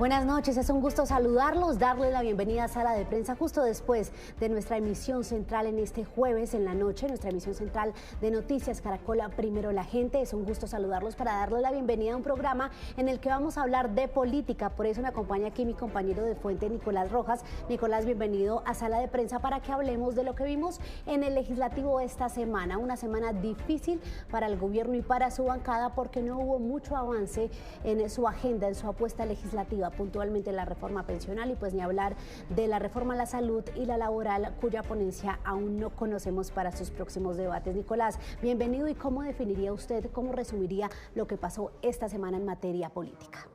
Buenas noches, es un gusto saludarlos, darles la bienvenida a Sala de Prensa justo después de nuestra emisión central en este jueves en la noche, nuestra emisión central de Noticias Caracol Primero la Gente. Es un gusto saludarlos para darles la bienvenida a un programa en el que vamos a hablar de política. Por eso me acompaña aquí mi compañero de fuente, Nicolás Rojas. Nicolás, bienvenido a Sala de Prensa para que hablemos de lo que vimos en el legislativo esta semana. Una semana difícil para el gobierno y para su bancada porque no hubo mucho avance en su agenda, en su apuesta legislativa, puntualmente la reforma pensional y pues ni hablar de la reforma a la salud y la laboral, cuya ponencia aún no conocemos para sus próximos debates. Nicolás, bienvenido. ¿Y cómo definiría usted, cómo resumiría lo que pasó esta semana en materia política?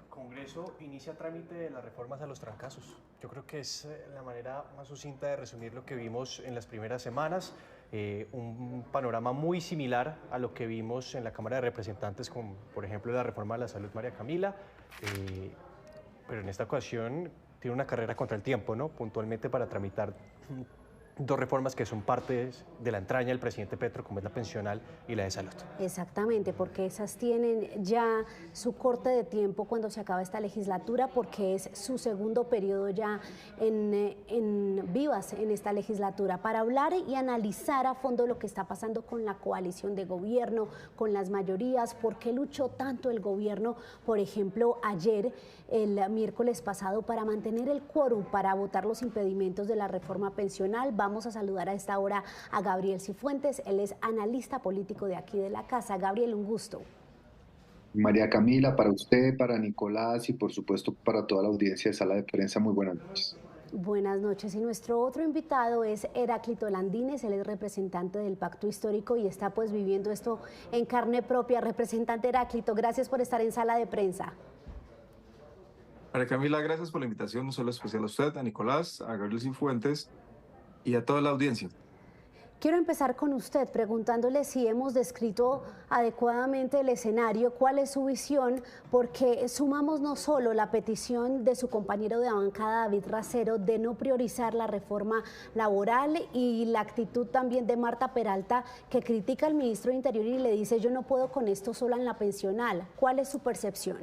El Congreso inicia trámite de las reformas a los trancazos. Yo creo que es la manera más sucinta de resumir lo que vimos en las primeras semanas. Un panorama muy similar a lo que vimos en la Cámara de Representantes con, por ejemplo, la reforma de la salud María Camila. Pero en esta ocasión tiene una carrera contra el tiempo, ¿no? Puntualmente para tramitar dos reformas que son parte de la entraña del presidente Petro, como es la pensional y la de salud. Exactamente, porque esas tienen ya su corte de tiempo cuando se acaba esta legislatura, porque es su segundo periodo ya en vivas en esta legislatura, para hablar y analizar a fondo lo que está pasando con la coalición de gobierno, con las mayorías, por qué luchó tanto el gobierno, por ejemplo, ayer, el miércoles pasado, para mantener el quórum, para votar los impedimentos de la reforma pensional. Vamos a saludar a esta hora a Gabriel Cifuentes, él es analista político de aquí de la casa. Gabriel, un gusto. María Camila, para usted, para Nicolás y por supuesto para toda la audiencia de Sala de Prensa, muy buenas noches. Buenas noches. Y nuestro otro invitado es Heráclito Landines, él es representante del Pacto Histórico y está pues viviendo esto en carne propia. Representante Heráclito, gracias por estar en Sala de Prensa. María Camila, gracias por la invitación, no solo especial a usted, a Nicolás, a Gabriel Cifuentes y a toda la audiencia. Quiero empezar con usted preguntándole si hemos descrito adecuadamente el escenario, cuál es su visión, porque sumamos no solo la petición de su compañero de bancada, David Racero, de no priorizar la reforma laboral y la actitud también de Marta Peralta, que critica al ministro de Interior y le dice yo no puedo con esto sola en la pensional. ¿Cuál es su percepción?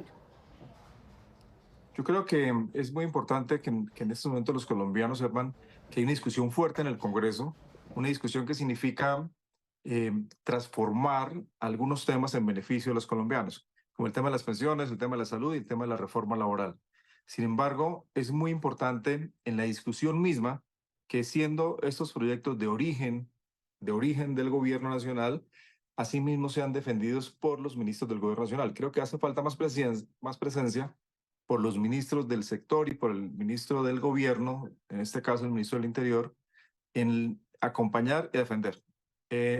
Yo creo que es muy importante que en este momento los colombianos sepan que hay una discusión fuerte en el Congreso, una discusión que significa transformar algunos temas en beneficio de los colombianos, como el tema de las pensiones, el tema de la salud y el tema de la reforma laboral. Sin embargo, es muy importante en la discusión misma que siendo estos proyectos de origen del gobierno nacional, asimismo sean defendidos por los ministros del gobierno nacional. Creo que hace falta más presencia por los ministros del sector y por el ministro del gobierno, en este caso el ministro del Interior, en acompañar y defender.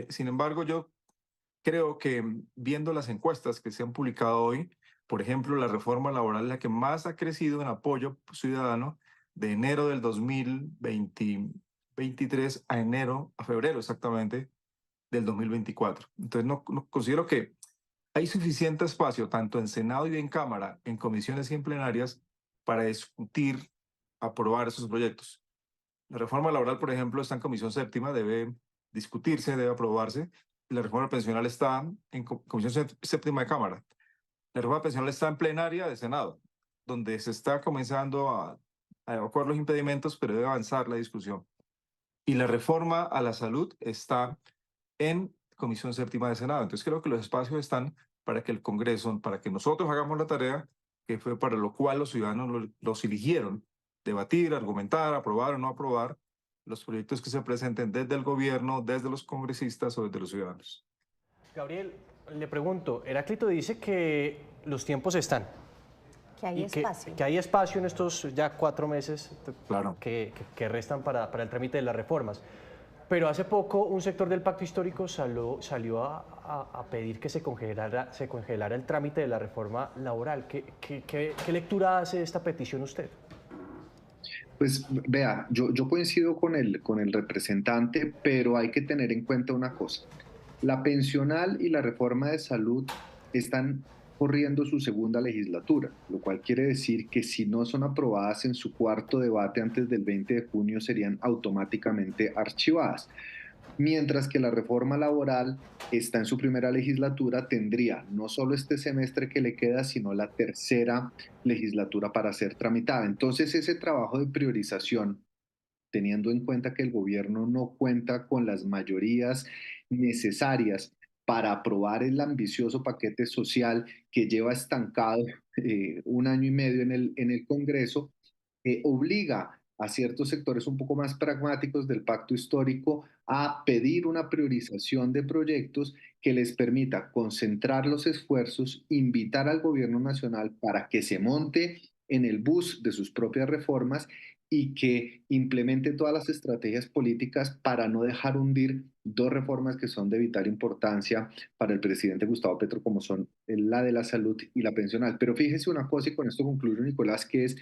Sin embargo, yo creo que viendo las encuestas que se han publicado hoy, por ejemplo, la reforma laboral es la que más ha crecido en apoyo ciudadano de enero del 2023 a febrero exactamente del 2024. Entonces, no considero que hay suficiente espacio, tanto en Senado y en Cámara, en comisiones y en plenarias, para discutir, aprobar esos proyectos. La reforma laboral, por ejemplo, está en Comisión Séptima, debe discutirse, debe aprobarse. La reforma pensional está en Comisión Séptima de Cámara. La reforma pensional está en plenaria de Senado, donde se está comenzando a evacuar los impedimentos, pero debe avanzar la discusión. Y la reforma a la salud está en Comisión Séptima de Senado. Entonces creo que los espacios están para que el Congreso, para que nosotros hagamos la tarea que fue para lo cual los ciudadanos los eligieron, debatir, argumentar, aprobar o no aprobar los proyectos que se presenten desde el gobierno, desde los congresistas o desde los ciudadanos. Gabriel, le pregunto, Heráclito dice que los tiempos están. Que hay espacio. Que hay espacio en estos ya 4 meses claro. que restan para el trámite de las reformas. Pero hace poco un sector del Pacto Histórico salió a pedir que se congelara el trámite de la reforma laboral. ¿Qué lectura hace de esta petición usted? Pues vea, yo coincido con el representante, pero hay que tener en cuenta una cosa. La pensional y la reforma de salud están corriendo su segunda legislatura, lo cual quiere decir que si no son aprobadas en su cuarto debate antes del 20 de junio serían automáticamente archivadas. Mientras que la reforma laboral está en su primera legislatura, tendría no solo este semestre que le queda, sino la tercera legislatura para ser tramitada. Entonces, ese trabajo de priorización, teniendo en cuenta que el gobierno no cuenta con las mayorías necesarias para aprobar el ambicioso paquete social que lleva estancado un año y medio en el Congreso, obliga a ciertos sectores un poco más pragmáticos del pacto histórico a pedir una priorización de proyectos que les permita concentrar los esfuerzos, invitar al gobierno nacional para que se monte en el bus de sus propias reformas y que implemente todas las estrategias políticas para no dejar hundir dos reformas que son de vital importancia para el presidente Gustavo Petro, como son la de la salud y la pensional. Pero fíjese una cosa, y con esto concluyo, Nicolás, que es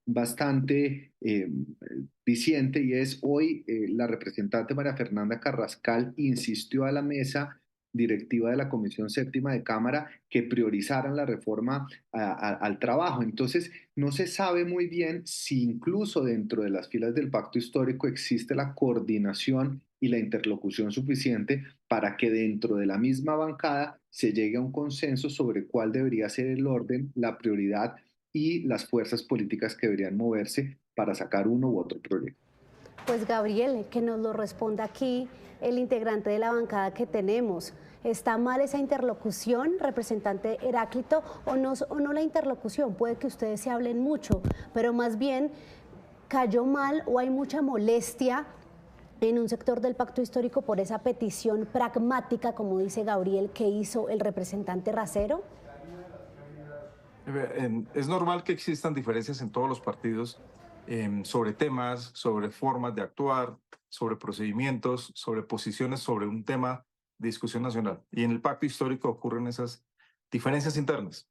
bastante diciente, y es hoy la representante María Fernanda Carrascal insistió a la mesa directiva de la Comisión Séptima de Cámara que priorizaran la reforma al trabajo. Entonces, no se sabe muy bien si incluso dentro de las filas del pacto histórico existe la coordinación y la interlocución suficiente para que dentro de la misma bancada se llegue a un consenso sobre cuál debería ser el orden, la prioridad y las fuerzas políticas que deberían moverse para sacar uno u otro proyecto. Pues Gabriel, que nos lo responda aquí el integrante de la bancada que tenemos. ¿Está mal esa interlocución, representante Heráclito, o no la interlocución? Puede que ustedes se hablen mucho, pero más bien cayó mal o hay mucha molestia en un sector del pacto histórico por esa petición pragmática, como dice Gabriel, que hizo el representante Racero. Es normal que existan diferencias en todos los partidos sobre temas, sobre formas de actuar, sobre procedimientos, sobre posiciones sobre un tema de discusión nacional. Y en el pacto histórico ocurren esas diferencias internas.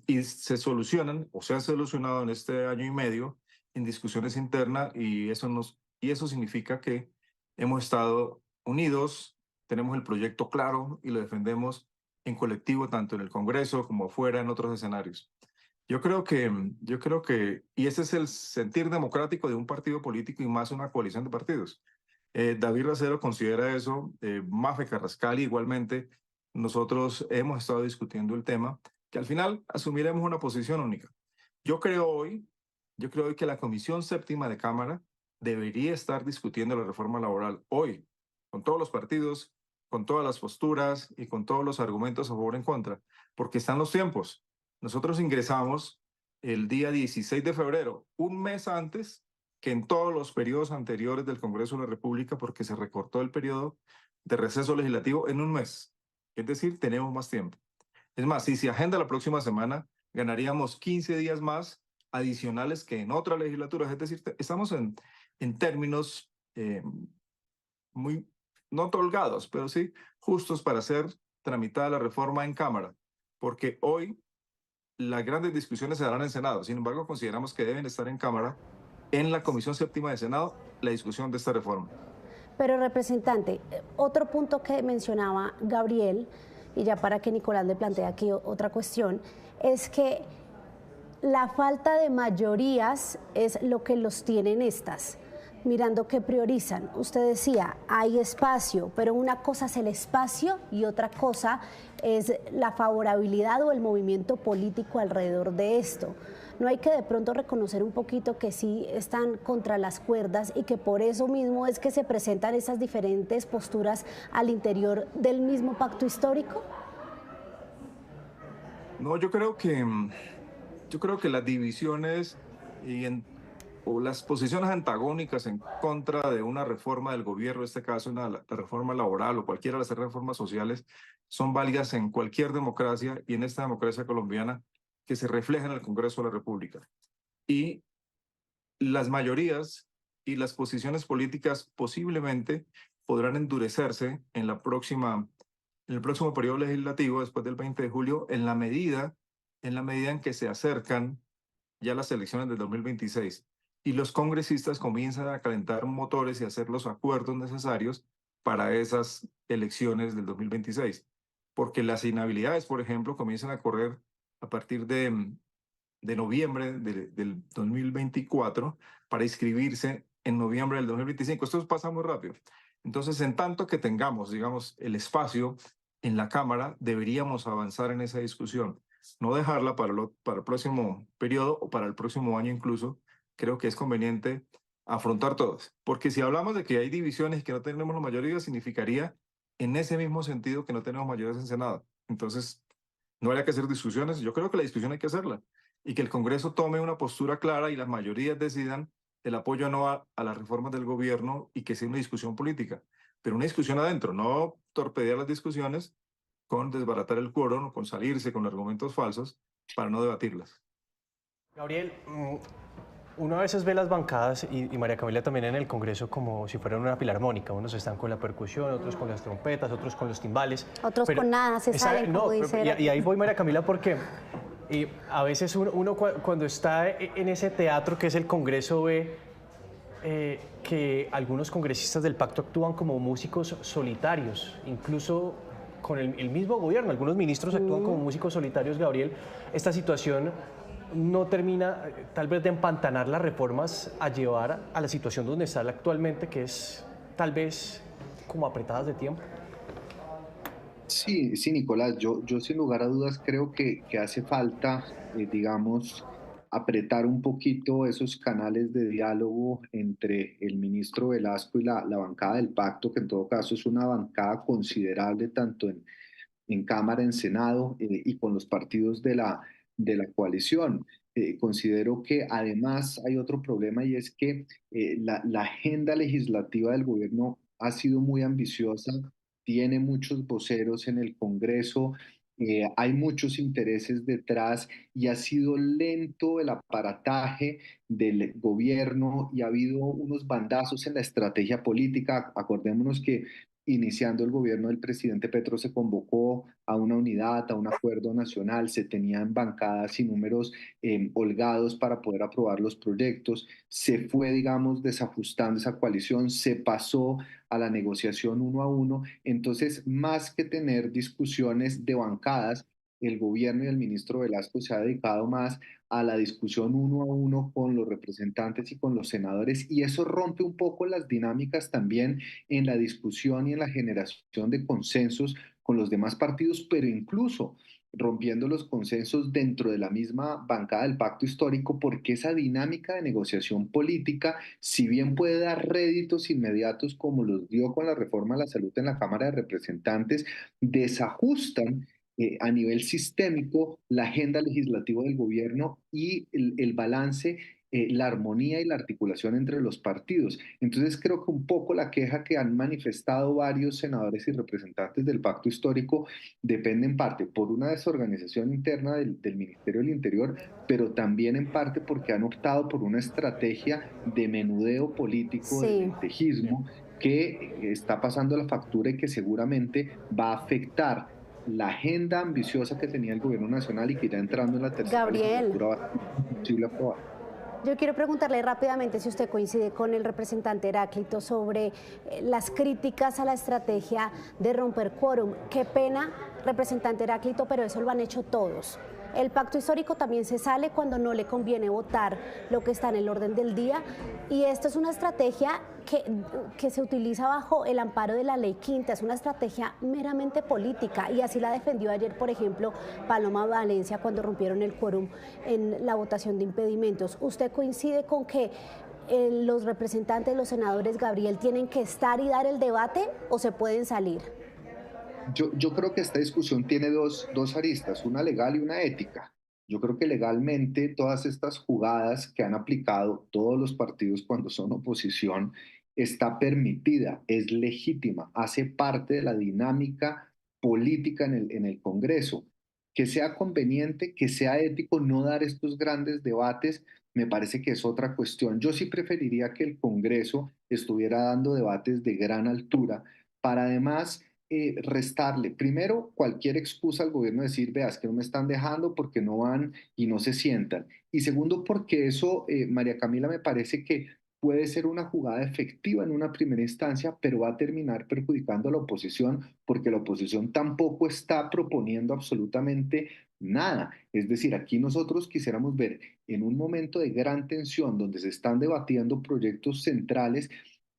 Y se solucionan, o se han solucionado en este año y medio, en discusiones internas, y eso significa que hemos estado unidos, tenemos el proyecto claro y lo defendemos en colectivo, tanto en el Congreso como afuera, en otros escenarios. Yo creo que, y ese es el sentir democrático de un partido político y más una coalición de partidos. David Racero considera eso, Mafe Carrascal igualmente. Nosotros hemos estado discutiendo el tema, que al final asumiremos una posición única. Yo creo hoy que la Comisión Séptima de Cámara debería estar discutiendo la reforma laboral hoy, con todos los partidos, con todas las posturas y con todos los argumentos a favor y en contra, porque están los tiempos. Nosotros ingresamos el día 16 de febrero, un mes antes que en todos los periodos anteriores del Congreso de la República, porque se recortó el periodo de receso legislativo en un mes. Es decir, tenemos más tiempo. Es más, si se agenda la próxima semana, ganaríamos 15 días más adicionales que en otras legislaturas. Es decir, estamos en términos muy, no holgados, pero sí justos para ser tramitada la reforma en Cámara, porque hoy las grandes discusiones se darán en Senado. Sin embargo, consideramos que deben estar en Cámara, en la Comisión Séptima de Senado, la discusión de esta reforma. Pero, representante, otro punto que mencionaba Gabriel, y ya para que Nicolás le plantee aquí otra cuestión, es que la falta de mayorías es lo que los tiene en estas, mirando qué priorizan. Usted decía, hay espacio, pero una cosa es el espacio y otra cosa es la favorabilidad o el movimiento político alrededor de esto. No hay que de pronto reconocer un poquito que sí están contra las cuerdas y que por eso mismo es que se presentan esas diferentes posturas al interior del mismo pacto histórico. No, yo creo que las divisiones o las posiciones antagónicas en contra de una reforma del gobierno, en este caso la reforma laboral o cualquiera de las reformas sociales, son válidas en cualquier democracia y en esta democracia colombiana que se refleja en el Congreso de la República. Y las mayorías y las posiciones políticas posiblemente podrán endurecerse en el próximo periodo legislativo, después del 20 de julio, en la medida en que se acercan ya las elecciones del 2026 y los congresistas comienzan a calentar motores y hacer los acuerdos necesarios para esas elecciones del 2026. Porque las inhabilidades, por ejemplo, comienzan a correr a partir de noviembre del 2024 para inscribirse en noviembre del 2025. Esto pasa muy rápido. Entonces, en tanto que tengamos, digamos, el espacio en la Cámara, deberíamos avanzar en esa discusión, no dejarla para el próximo periodo o para el próximo año incluso. Creo que es conveniente afrontar todas, porque si hablamos de que hay divisiones y que no tenemos la mayoría, significaría en ese mismo sentido que no tenemos mayorías en Senado. Entonces, no habría que hacer discusiones. Yo creo que la discusión hay que hacerla y que el Congreso tome una postura clara y las mayorías decidan el apoyo o no a las reformas del gobierno y que sea una discusión política, pero una discusión adentro, no torpedear las discusiones con desbaratar el quórum, con salirse con argumentos falsos para no debatirlas. Gabriel, uno a veces ve las bancadas y María Camila también en el Congreso como si fueran una filarmónica. Unos están con la percusión, otros con las trompetas, otros con los timbales. Otros con nada, se salen, como dice. Y ahí voy, María Camila, porque a veces uno cuando está en ese teatro que es el Congreso ve que algunos congresistas del pacto actúan como músicos solitarios, incluso con el mismo gobierno. Algunos ministros actúan como músicos solitarios, Gabriel. Esta situación no termina tal vez de empantanar las reformas a llevar a la situación donde está actualmente, que es tal vez como apretadas de tiempo. Sí, sí, Nicolás, yo sin lugar a dudas creo que hace falta, digamos, apretar un poquito esos canales de diálogo entre el ministro Velasco y la bancada del pacto, que en todo caso es una bancada considerable tanto en Cámara, en Senado, y con los partidos de la coalición. Considero que además hay otro problema y es que la agenda legislativa del gobierno ha sido muy ambiciosa, tiene muchos voceros en el Congreso, hay muchos intereses detrás y ha sido lento el aparataje del gobierno y ha habido unos bandazos en la estrategia política. Acordémonos que iniciando el gobierno del presidente Petro se convocó a una unidad, a un acuerdo nacional, se tenían bancadas y números holgados para poder aprobar los proyectos, se fue, digamos, desajustando esa coalición, se pasó a la negociación uno a uno, entonces más que tener discusiones de bancadas, el gobierno y el ministro Velasco se ha dedicado más a la discusión uno a uno con los representantes y con los senadores, y eso rompe un poco las dinámicas también en la discusión y en la generación de consensos con los demás partidos, pero incluso rompiendo los consensos dentro de la misma bancada del pacto histórico, porque esa dinámica de negociación política, si bien puede dar réditos inmediatos como los dio con la reforma a la salud en la Cámara de Representantes, desajustan a nivel sistémico la agenda legislativa del gobierno y el balance, la armonía y la articulación entre los partidos. Entonces creo que un poco la queja que han manifestado varios senadores y representantes del pacto histórico depende en parte por una desorganización interna del Ministerio del Interior, pero también en parte porque han optado por una estrategia de menudeo político, de Sí. lentejismo, que está pasando la factura y que seguramente va a afectar la agenda ambiciosa que tenía el gobierno nacional y que ya entrando en la tercera Gabriel, legislatura va a ser imposible aprobar. yo quiero preguntarle rápidamente si usted coincide con el representante Heráclito sobre las críticas a la estrategia de romper quórum. Qué pena, representante Heráclito, pero eso lo han hecho todos. El pacto histórico también se sale cuando no le conviene votar lo que está en el orden del día, y esto es una estrategia que se utiliza bajo el amparo de la ley quinta, es una estrategia meramente política, y así la defendió ayer, por ejemplo, Paloma Valencia cuando rompieron el quórum en la votación de impedimentos. ¿Usted coincide con que los representantes, los senadores, Gabriel, tienen que estar y dar el debate o se pueden salir? Yo creo que esta discusión tiene dos aristas, una legal y una ética. Yo creo que legalmente todas estas jugadas que han aplicado todos los partidos cuando son oposición está permitida, es legítima, hace parte de la dinámica política en el Congreso. Que sea conveniente, que sea ético no dar estos grandes debates, me parece que es otra cuestión. Yo sí preferiría que el Congreso estuviera dando debates de gran altura para además restarle, primero, cualquier excusa al gobierno de decir, veas que no me están dejando porque no van y no se sientan. Y segundo, porque eso, María Camila, me parece que puede ser una jugada efectiva en una primera instancia, pero va a terminar perjudicando a la oposición porque la oposición tampoco está proponiendo absolutamente nada. Es decir, aquí nosotros quisiéramos ver en un momento de gran tensión donde se están debatiendo proyectos centrales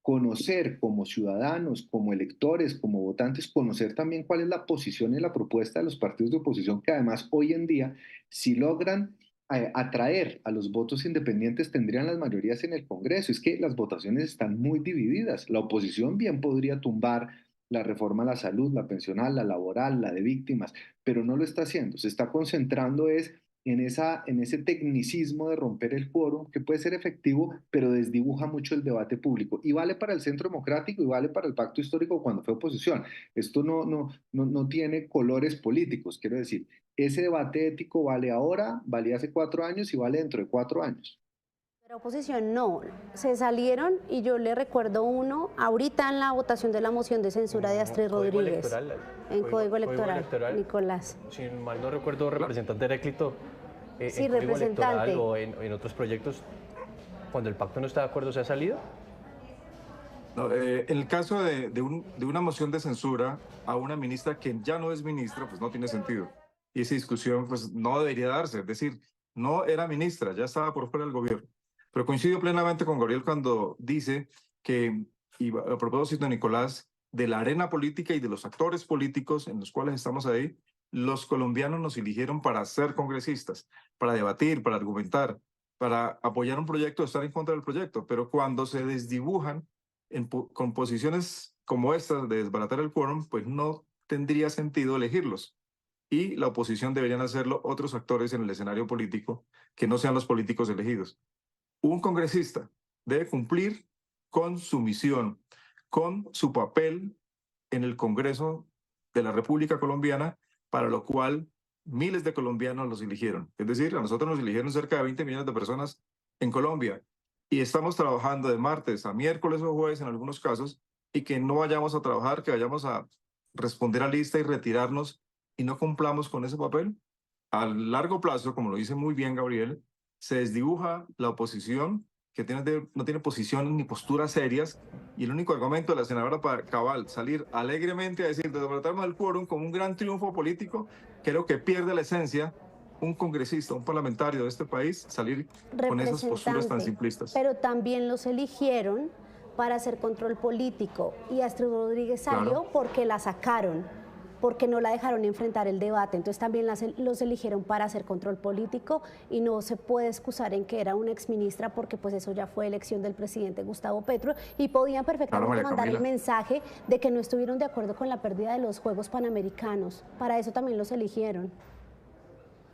conocer como ciudadanos, como electores, como votantes, conocer también cuál es la posición y la propuesta de los partidos de oposición, que además hoy en día, si logran atraer a los votos independientes, tendrían las mayorías en el Congreso. Es que las votaciones están muy divididas. La oposición bien podría tumbar la reforma a la salud, la pensional, la laboral, la de víctimas, pero no lo está haciendo. Se está concentrando en ese tecnicismo de romper el quórum, que puede ser efectivo, pero desdibuja mucho el debate público. Y vale para el Centro Democrático y vale para el Pacto Histórico cuando fue oposición. Esto no tiene colores políticos, quiero decir. Ese debate ético vale ahora, valía hace 4 años y vale dentro de 4 años. La oposición no, se salieron y yo le recuerdo uno ahorita en la votación de la moción de censura de Astrid Rodríguez. En Código Electoral, Nicolás. Si mal no recuerdo, representante Heráclito, sí, en Código representante. Electoral o en otros proyectos, cuando el pacto no está de acuerdo, ¿se ha salido? No, en el caso de una moción de censura a una ministra que ya no es ministra, pues no tiene sentido. Y esa discusión pues no debería darse. Es decir, no era ministra, ya estaba por fuera del gobierno. Pero coincido plenamente con Gabriel cuando dice que, y a propósito de Nicolás, de la arena política y de los actores políticos en los cuales estamos ahí, los colombianos nos eligieron para ser congresistas, para debatir, para argumentar, para apoyar un proyecto, estar en contra del proyecto. Pero cuando se desdibujan con posiciones como estas de desbaratar el quórum, pues no tendría sentido elegirlos. Y la oposición deberían hacerlo otros actores en el escenario político que no sean los políticos elegidos. Un congresista debe cumplir con su misión, con su papel en el Congreso de la República Colombiana, para lo cual miles de colombianos los eligieron. Es decir, a nosotros nos eligieron cerca de 20 millones de personas en Colombia y estamos trabajando de martes a miércoles o jueves en algunos casos, y que no vayamos a trabajar, que vayamos a responder a lista y retirarnos y no cumplamos con ese papel, a largo plazo, como lo dice muy bien Gabriel, se desdibuja la oposición, que no tiene posiciones ni posturas serias, y el único argumento de la senadora Cabal, salir alegremente a decir, desbaratarnos el quórum como un gran triunfo político, creo que pierde la esencia. Un congresista, un parlamentario de este país, salir con esas posturas tan simplistas. Pero también los eligieron para hacer control político, y Astrid Rodríguez salió porque la sacaron, porque no la dejaron enfrentar el debate. Entonces también los eligieron para hacer control político, y no se puede excusar en que era una exministra, porque pues eso ya fue elección del presidente Gustavo Petro, y podían perfectamente mandar el mensaje de que no estuvieron de acuerdo con la pérdida de los Juegos Panamericanos. Para eso también los eligieron.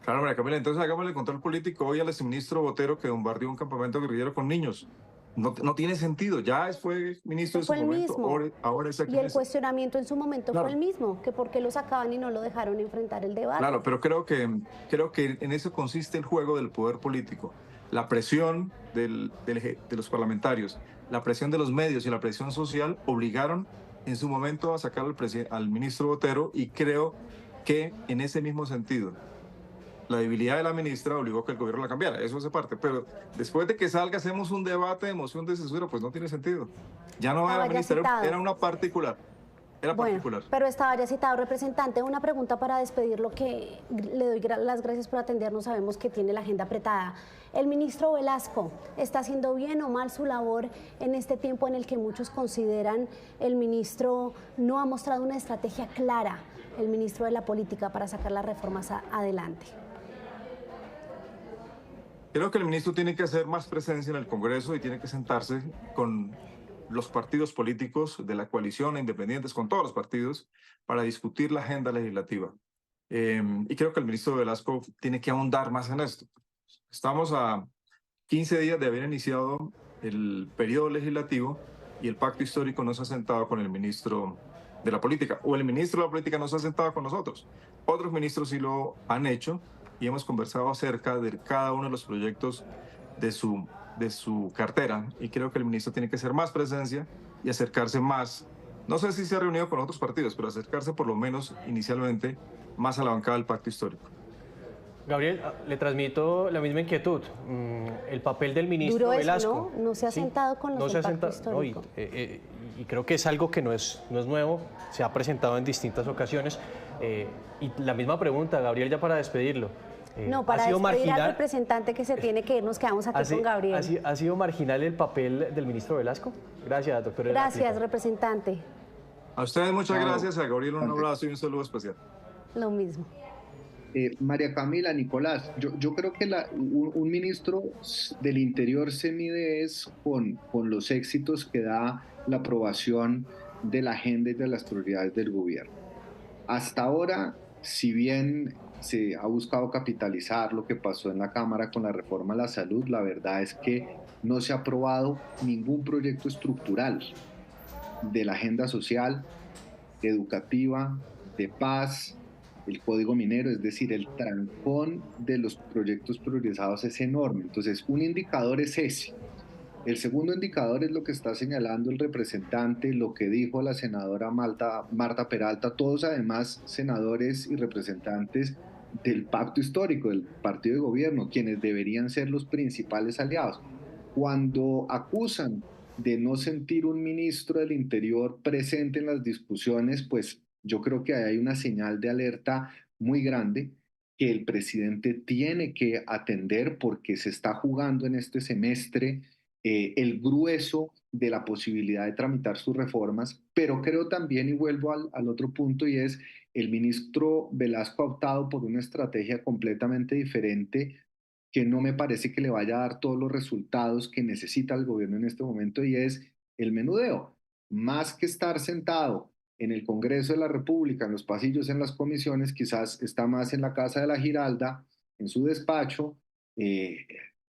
Claro, María Camila, entonces hagámosle el control político hoy al exministro Botero, que bombardeó un campamento guerrillero con niños. No tiene sentido, ya fue ministro en su momento, ahora es y el cuestionamiento en su momento fue el mismo, que por qué lo sacaban y no lo dejaron enfrentar el debate. Claro, pero creo que en eso consiste el juego del poder político. La presión de los parlamentarios, la presión de los medios y la presión social obligaron en su momento a sacar al ministro Botero, y creo que en ese mismo sentido la debilidad de la ministra obligó a que el gobierno la cambiara. Eso hace parte, pero después de que salga hacemos un debate de moción de censura, pues no tiene sentido. Ya no era ministra, era una particular. Era particular. Pero estaba ya citado, representante. Una pregunta para despedirlo, que le doy las gracias por atendernos, sabemos que tiene la agenda apretada. ¿El ministro Velasco está haciendo bien o mal su labor en este tiempo en el que muchos consideran el ministro no ha mostrado una estrategia clara, el ministro de la política, para sacar las reformas adelante? Creo que el ministro tiene que hacer más presencia en el Congreso y tiene que sentarse con los partidos políticos de la coalición, independientes, con todos los partidos, para discutir la agenda legislativa. Y creo que el ministro Velasco tiene que ahondar más en esto. Estamos a 15 días de haber iniciado el periodo legislativo y el pacto histórico no se ha sentado con el ministro de la política, o el ministro de la política no se ha sentado con nosotros. Otros ministros sí lo han hecho, y hemos conversado acerca de cada uno de los proyectos de su cartera, y creo que el ministro tiene que hacer más presencia y acercarse más. No sé si se ha reunido con otros partidos, pero acercarse por lo menos inicialmente más a la bancada del pacto histórico. Gabriel, le transmito la misma inquietud. El papel del ministro Velasco. No se ha sentado con los del pacto histórico. Y creo que es algo que no es nuevo, se ha presentado en distintas ocasiones. Y la misma pregunta, Gabriel, ya para despedirlo. No, para despedir al representante que se tiene que ir, nos quedamos aquí con Gabriel. ¿Ha sido marginal el papel del ministro Velasco? Gracias, doctor. Gracias, representante. A ustedes muchas gracias, a Gabriel un abrazo y un saludo especial. Lo mismo. María Camila, Nicolás, yo creo que un ministro del Interior se mide con los éxitos que da la aprobación de la agenda y de las prioridades del gobierno. Hasta ahora, si bien se ha buscado capitalizar lo que pasó en la Cámara con la reforma a la salud, la verdad es que no se ha aprobado ningún proyecto estructural de la agenda social, educativa, de paz, el código minero, es decir, el trancón de los proyectos priorizados es enorme. Entonces, un indicador es ese. El segundo indicador es lo que está señalando el representante, lo que dijo la senadora Marta Peralta, todos además senadores y representantes del pacto histórico, del partido de gobierno, quienes deberían ser los principales aliados. Cuando acusan de no sentir un ministro del Interior presente en las discusiones, pues yo creo que hay una señal de alerta muy grande que el presidente tiene que atender porque se está jugando en este semestre el grueso de la posibilidad de tramitar sus reformas, pero creo también, y vuelvo al otro punto, y es el ministro Velasco ha optado por una estrategia completamente diferente que no me parece que le vaya a dar todos los resultados que necesita el gobierno en este momento, y es el menudeo. Más que estar sentado en el Congreso de la República, en los pasillos, en las comisiones, quizás está más en la Casa de la Giralda, en su despacho,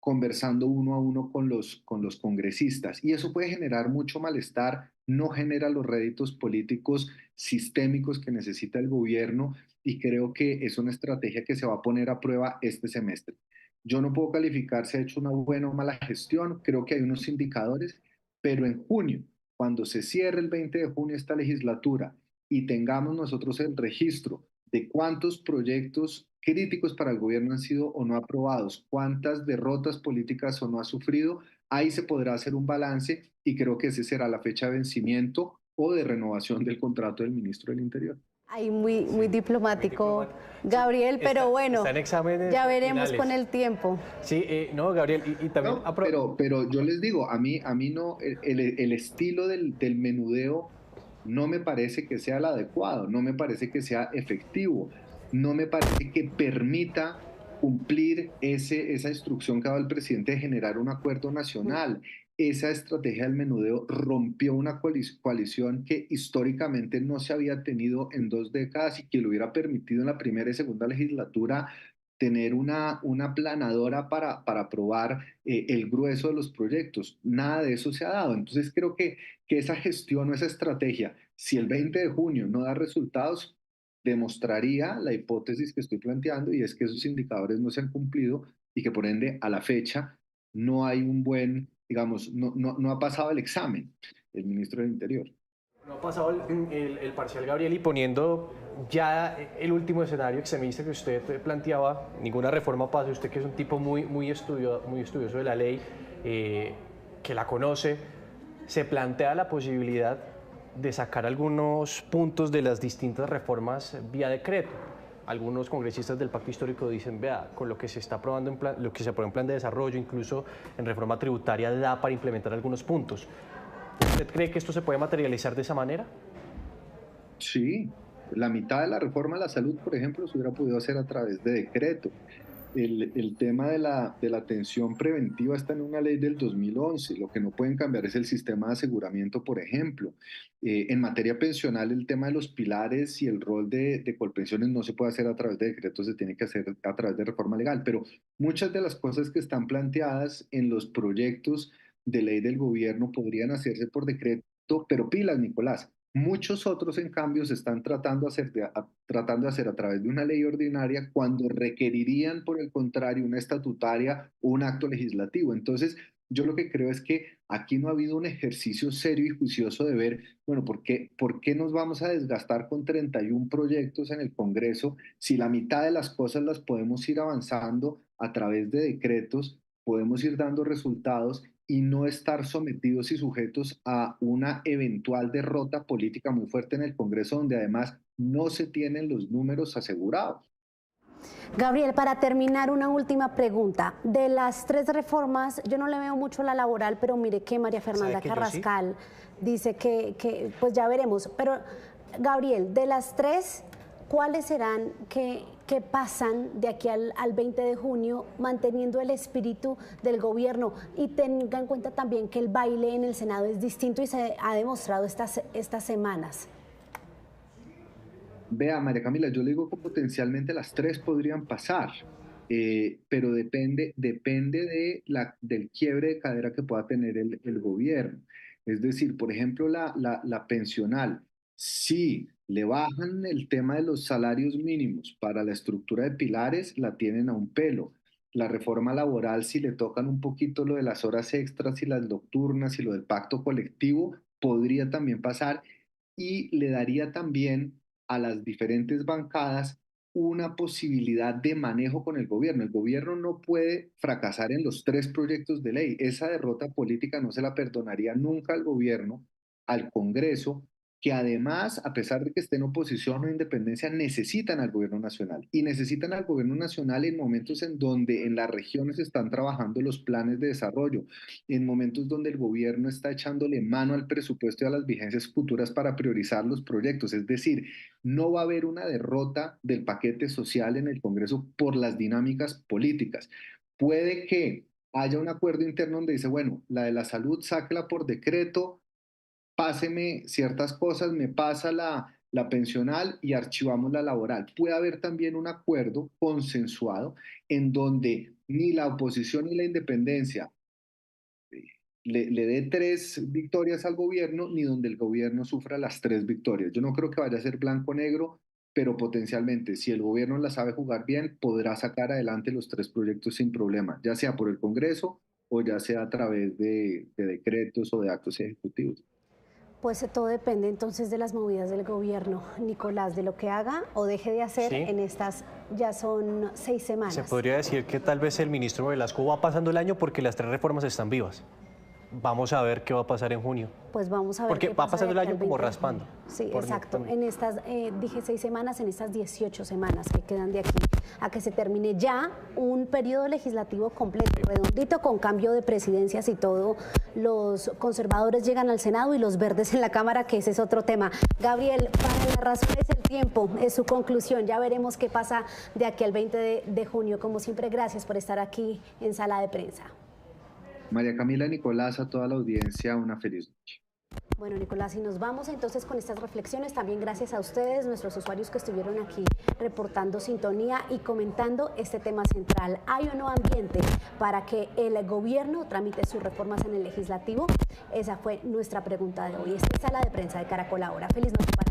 conversando uno a uno con los congresistas. Y eso puede generar mucho malestar, no genera los réditos políticos sistémicos que necesita el gobierno y creo que es una estrategia que se va a poner a prueba este semestre. Yo no puedo calificar si ha hecho una buena o mala gestión, creo que hay unos indicadores, pero en junio, cuando se cierre el 20 de junio esta legislatura y tengamos nosotros el registro de cuántos proyectos críticos para el gobierno han sido o no aprobados, cuántas derrotas políticas o no ha sufrido, ahí se podrá hacer un balance y creo que esa será la fecha de vencimiento o de renovación del contrato del ministro del Interior. Ahí muy diplomático, Gabriel, pero bueno, ya veremos con el tiempo. Sí, no, Gabriel, y también... No, pero yo les digo, a mí no, el estilo del menudeo no me parece que sea el adecuado, no me parece que sea efectivo, no me parece que permita cumplir esa instrucción que ha dado el presidente de generar un acuerdo nacional. Esa estrategia del menudeo rompió una coalición que históricamente no se había tenido en 2 décadas y que le hubiera permitido en la primera y segunda legislatura tener una planadora para aprobar el grueso de los proyectos. Nada de eso se ha dado. Entonces creo que esa gestión o esa estrategia, si el 20 de junio no da resultados, demostraría la hipótesis que estoy planteando y es que esos indicadores no se han cumplido y que por ende a la fecha no hay un buen, digamos, no ha pasado el examen el ministro del Interior. No ha pasado el parcial, Gabriel, y poniendo ya el último escenario extremista que usted planteaba, ninguna reforma pasa, usted que es un tipo muy estudioso de la ley, que la conoce, se plantea la posibilidad de sacar algunos puntos de las distintas reformas vía decreto. Algunos congresistas del Pacto Histórico dicen, vea, con lo que se está aprobando, lo que se aprueba en plan de desarrollo, incluso en reforma tributaria, da para implementar algunos puntos. ¿Usted cree que esto se puede materializar de esa manera? Sí, la mitad de la reforma a la salud, por ejemplo, se hubiera podido hacer a través de decreto. El tema de la atención preventiva está en una ley del 2011. Lo que no pueden cambiar es el sistema de aseguramiento, por ejemplo. En materia pensional, el tema de los pilares y el rol de Colpensiones no se puede hacer a través de decreto, se tiene que hacer a través de reforma legal. Pero muchas de las cosas que están planteadas en los proyectos de ley del gobierno podrían hacerse por decreto, pero pilas, Nicolás. Muchos otros, en cambio, se están tratando de hacer a través de una ley ordinaria cuando requerirían, por el contrario, una estatutaria o un acto legislativo. Entonces, yo lo que creo es que aquí no ha habido un ejercicio serio y juicioso de ver, bueno, por qué nos vamos a desgastar con 31 proyectos en el Congreso si la mitad de las cosas las podemos ir avanzando a través de decretos, podemos ir dando resultados y no estar sometidos y sujetos a una eventual derrota política muy fuerte en el Congreso, donde además no se tienen los números asegurados? Gabriel, para terminar, una última pregunta. De las 3 reformas, yo no le veo mucho la laboral, pero mire que María Fernanda Carrascal dice que pues ya veremos. Pero, Gabriel, de las 3, ¿cuáles serán que pasan de aquí al 20 de junio manteniendo el espíritu del gobierno? Y tenga en cuenta también que el baile en el Senado es distinto y se ha demostrado estas semanas. Vea, María Camila, yo le digo que potencialmente las 3 podrían pasar, pero depende del quiebre de cadera que pueda tener el gobierno. Es decir, por ejemplo, la pensional, si le bajan el tema de los salarios mínimos para la estructura de pilares, la tienen a un pelo. La reforma laboral, si le tocan un poquito lo de las horas extras y las nocturnas y lo del pacto colectivo, podría también pasar y le daría también a las diferentes bancadas una posibilidad de manejo con el gobierno. El gobierno no puede fracasar en los 3 proyectos de ley. Esa derrota política no se la perdonaría nunca al gobierno, al Congreso, que además, a pesar de que esté en oposición o independencia, necesitan al gobierno nacional. Y necesitan al gobierno nacional en momentos en donde en las regiones están trabajando los planes de desarrollo, en momentos donde el gobierno está echándole mano al presupuesto y a las vigencias futuras para priorizar los proyectos. Es decir, no va a haber una derrota del paquete social en el Congreso por las dinámicas políticas. Puede que haya un acuerdo interno donde dice, bueno, la de la salud, sáquela por decreto, páseme ciertas cosas, me pasa la pensional y archivamos la laboral. Puede haber también un acuerdo consensuado en donde ni la oposición ni la independencia le dé 3 victorias al gobierno, ni donde el gobierno sufra las 3 victorias. Yo no creo que vaya a ser blanco-negro, pero potencialmente, si el gobierno la sabe jugar bien, podrá sacar adelante los 3 proyectos sin problema, ya sea por el Congreso o ya sea a través de decretos o de actos ejecutivos. Pues todo depende entonces de las movidas del gobierno, Nicolás, de lo que haga o deje de hacer en estas, ya son 6 semanas. Se podría decir que tal vez el ministro Velasco va pasando el año porque las 3 reformas están vivas. Vamos a ver qué va a pasar en junio. Pues vamos a ver. Porque va pasando el año como raspando. Sí, exacto. En estas, dije 6 semanas, en estas 18 semanas que quedan de aquí a que se termine ya un periodo legislativo completo, redondito, con cambio de presidencias y todo. Los conservadores llegan al Senado y los verdes en la Cámara, que ese es otro tema. Gabriel, para la razón es el tiempo, es su conclusión. Ya veremos qué pasa de aquí al 20 de junio. Como siempre, gracias por estar aquí en Sala de Prensa. María Camila, Nicolás, a toda la audiencia, una feliz noche. Bueno, Nicolás, y nos vamos entonces con estas reflexiones. También gracias a ustedes, nuestros usuarios que estuvieron aquí reportando sintonía y comentando este tema central. ¿Hay o no ambiente para que el gobierno tramite sus reformas en el legislativo? Esa fue nuestra pregunta de hoy. Esta es Sala de Prensa de Caracol Ahora. Feliz noche para